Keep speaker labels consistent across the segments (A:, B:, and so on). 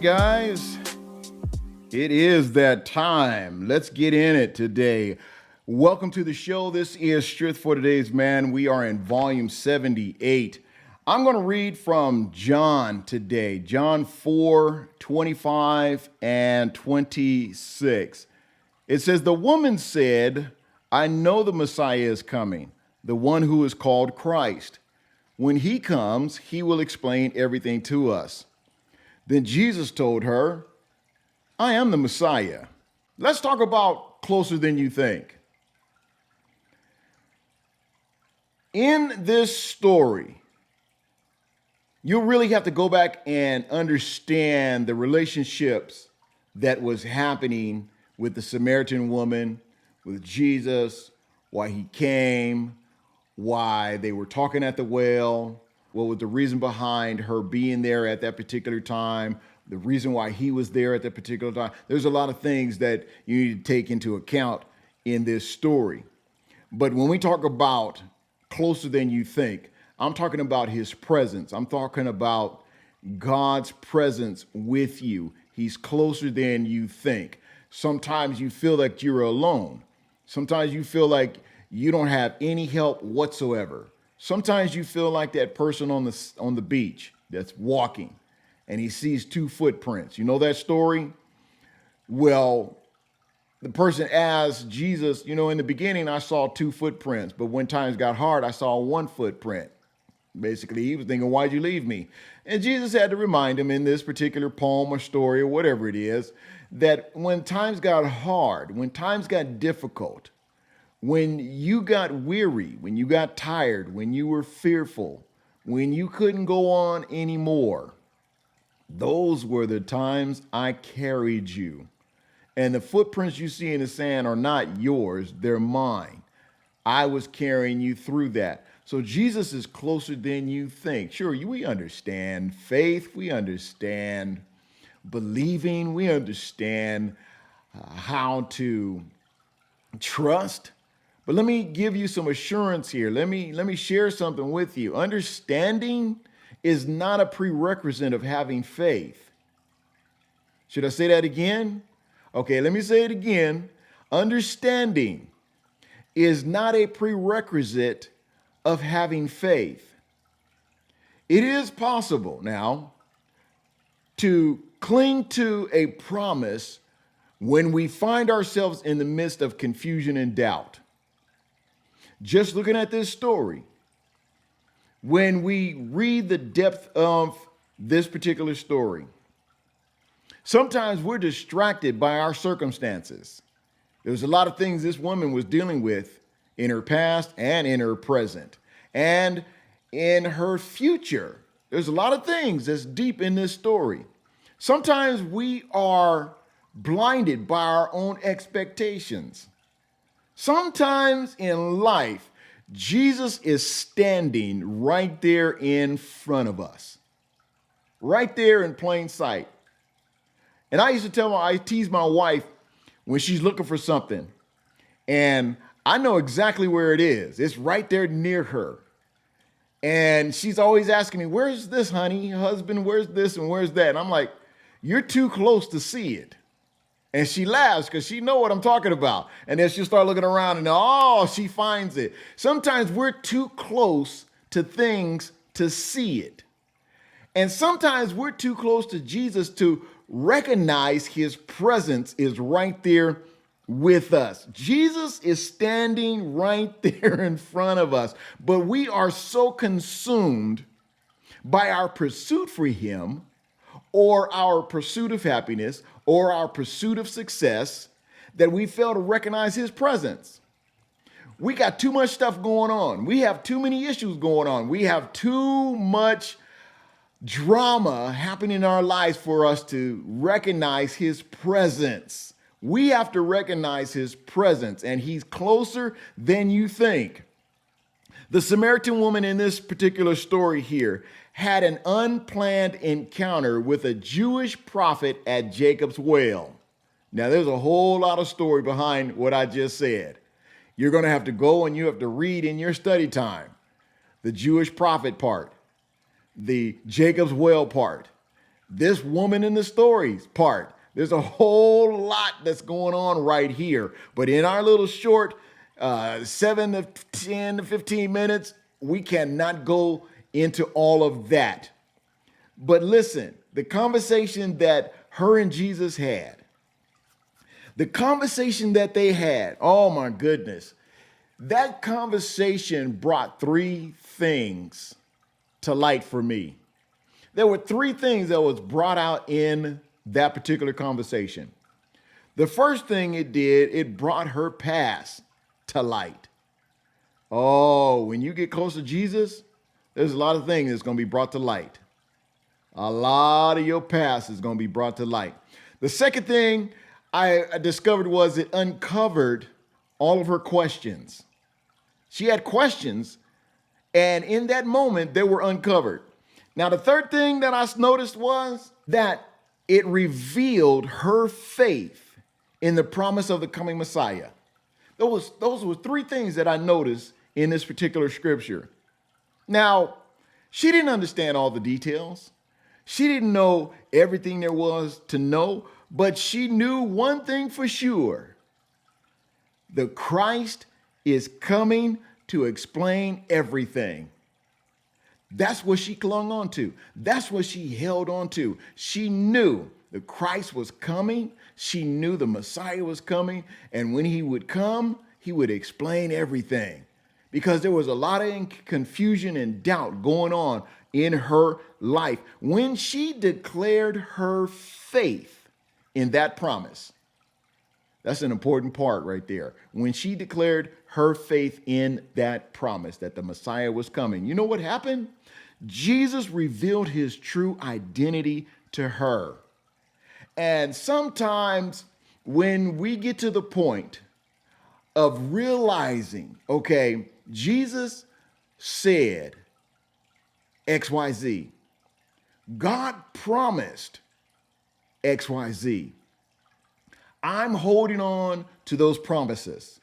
A: guys. It is that time. Let's get in it today. Welcome to the show. This is Strength for Today's Man. We are in volume 78. I'm going to read from John today, John 4:25 and 26. It says, "The woman said, I know the Messiah is coming, the one who is called Christ. When he comes, he will explain everything to us." Then Jesus told her, "I am the Messiah." Let's talk about closer than you think. In this story, you really have to go back and understand the relationships that was happening with the Samaritan woman, with Jesus, why he came, why they were talking at the well, what was the reason behind her being there at that particular time, the reason why he was there at that particular time. There's a lot of things that you need to take into account in this story. But when we talk about closer than you think, I'm talking about his presence. I'm talking about God's presence with you. He's closer than you think. Sometimes you feel like you're alone. Sometimes you feel like you don't have any help whatsoever. Sometimes you feel like that person on the beach that's walking and he sees two footprints. You know that story? Well, the person asked Jesus, in the beginning I saw two footprints, but when times got hard, I saw one footprint. Basically, he was thinking, why'd you leave me? And Jesus had to remind him in this particular poem or story or whatever it is, that when times got hard, when times got difficult, when you got weary, when you got tired, when you were fearful, when you couldn't go on anymore, those were the times I carried you. And the footprints you see in the sand are not yours, they're mine. I was carrying you through that. So Jesus is closer than you think. Sure, we understand faith, we understand believing, we understand how to trust. But let me give you some assurance here. Let me share something with you. Understanding is not a prerequisite of having faith. Should I say that again? Okay, let me say it again. Understanding is not a prerequisite of having faith. It is possible now to cling to a promise when we find ourselves in the midst of confusion and doubt. Just looking at this story, when we read the depth of this particular story, sometimes we're distracted by our circumstances. There's a lot of things this woman was dealing with in her past and in her present and in her future. There's a lot of things that's deep in this story. Sometimes we are blinded by our own expectations. Sometimes in life, Jesus is standing right there in front of us, right there in plain sight. And I tease my wife when she's looking for something, and I know exactly where it is. It's right there near her. And she's always asking me, "Where's this, honey? Husband, where's this and where's that?" And I'm like, "You're too close to see it." And she laughs because she knows what I'm talking about. And then she'll start looking around and she finds it. Sometimes we're too close to things to see it. And sometimes we're too close to Jesus to recognize his presence is right there with us. Jesus is standing right there in front of us. But we are so consumed by our pursuit for him, or our pursuit of happiness, or our pursuit of success, that we fail to recognize his presence. We got too much stuff going on. We have too many issues going on. We have too much drama happening in our lives for us to recognize his presence. We have to recognize his presence, and he's closer than you think. The Samaritan woman in this particular story here had an unplanned encounter with a Jewish prophet at Jacob's well. Now, there's a whole lot of story behind what I just said. You're going to have to go and you have to read in your study time the Jewish prophet part, the Jacob's well part, This woman in the stories part. There's a whole lot that's going on right here. But in our little short 7 to 10 to 15 minutes, we cannot go into all of that. But listen, the conversation that her and Jesus had, the conversation that they had, oh my goodness, that conversation brought 3 things to light for me. There were 3 things that was brought out in that particular conversation. The first thing it did, it brought her past to light. Oh, when you get close to Jesus, there's a lot of things that's going to be brought to light. A lot of your past is going to be brought to light. The second thing I discovered was it uncovered all of her questions. She had questions, and in that moment, they were uncovered. Now, the third thing that I noticed was that it revealed her faith in the promise of the coming Messiah. Those were 3 things that I noticed in this particular scripture. Now, she didn't understand all the details. She didn't know everything there was to know, but she knew one thing for sure. The Christ is coming to explain everything. That's what she clung on to. That's what she held on to. She knew the Christ was coming. She knew the Messiah was coming. And when he would come, he would explain everything. Because there was a lot of confusion and doubt going on in her life when she declared her faith in that promise. That's an important part right there. When she declared her faith in that promise that the Messiah was coming, you know what happened? Jesus revealed his true identity to her. And sometimes when we get to the point of realizing, okay, Jesus said XYZ, God promised XYZ. I'm holding on to those promises.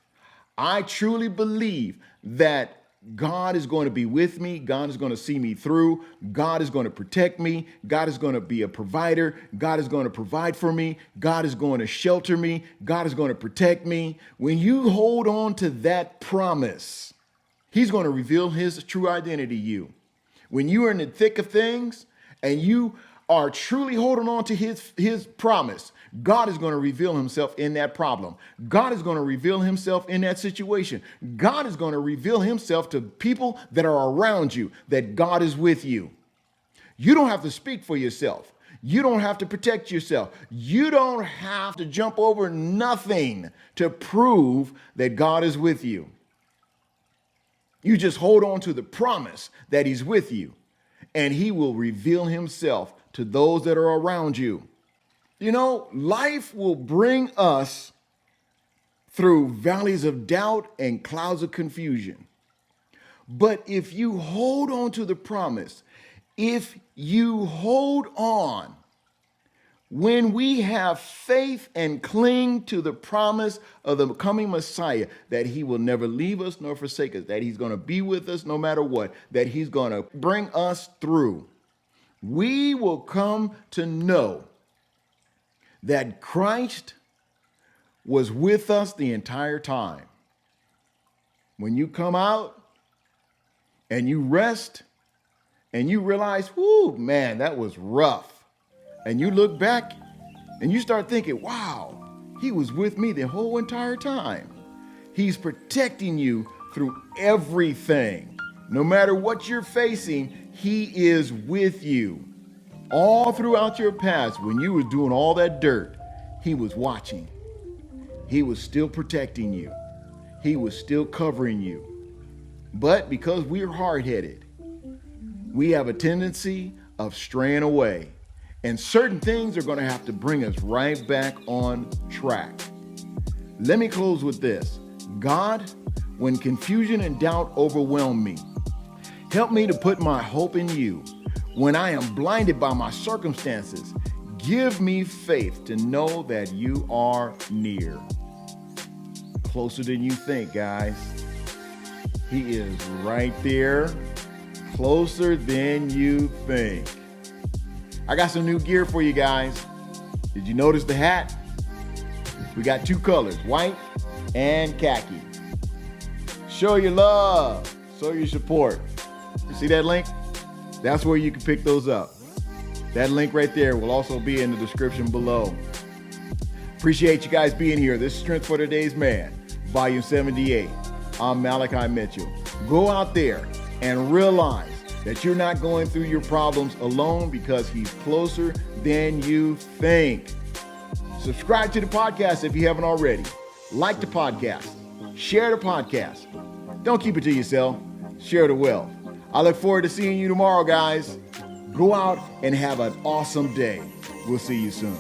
A: I truly believe that God is going to be with me. God is going to see me through. God is going to protect me. God is going to be a provider. God is going to provide for me. God is going to shelter me. God is going to protect me. When you hold on to that promise, he's going to reveal his true identity to you. When you are in the thick of things and you are truly holding on to his promise, God is going to reveal himself in that problem. God is going to reveal himself in that situation. God is going to reveal himself to people that are around you, that God is with you. You don't have to speak for yourself. You don't have to protect yourself. You don't have to jump over nothing to prove that God is with you. You just hold on to the promise that he's with you, and he will reveal himself to those that are around you. You know, life will bring us through valleys of doubt and clouds of confusion. But if you hold on to the promise, if you hold on, when we have faith and cling to the promise of the coming Messiah, that he will never leave us nor forsake us, that he's going to be with us no matter what, that he's going to bring us through, we will come to know that Christ was with us the entire time. When you come out and you rest and you realize, whoo, man, that was rough. And you look back and you start thinking, wow, he was with me the whole entire time. He's protecting you through everything. No matter what you're facing, he is with you. All throughout your past, when you were doing all that dirt, he was watching. He was still protecting you. He was still covering you. But because we're hard-headed, we have a tendency of straying away. And certain things are going to have to bring us right back on track. Let me close with this. God, when confusion and doubt overwhelm me, help me to put my hope in you. When I am blinded by my circumstances, give me faith to know that you are near. Closer than you think, guys. He is right there, closer than you think. I got some new gear for you guys. Did you notice the hat? We got 2 colors, white and khaki. Show your love, show your support. You see that link? That's where you can pick those up. That link right there will also be in the description below. Appreciate you guys being here. This is Strength for Today's Man, Volume 78. I'm Malachi Mitchell. Go out there and realize that you're not going through your problems alone, because he's closer than you think. Subscribe to the podcast if you haven't already. Like the podcast. Share the podcast. Don't keep it to yourself. Share the wealth. I look forward to seeing you tomorrow, guys. Go out and have an awesome day. We'll see you soon.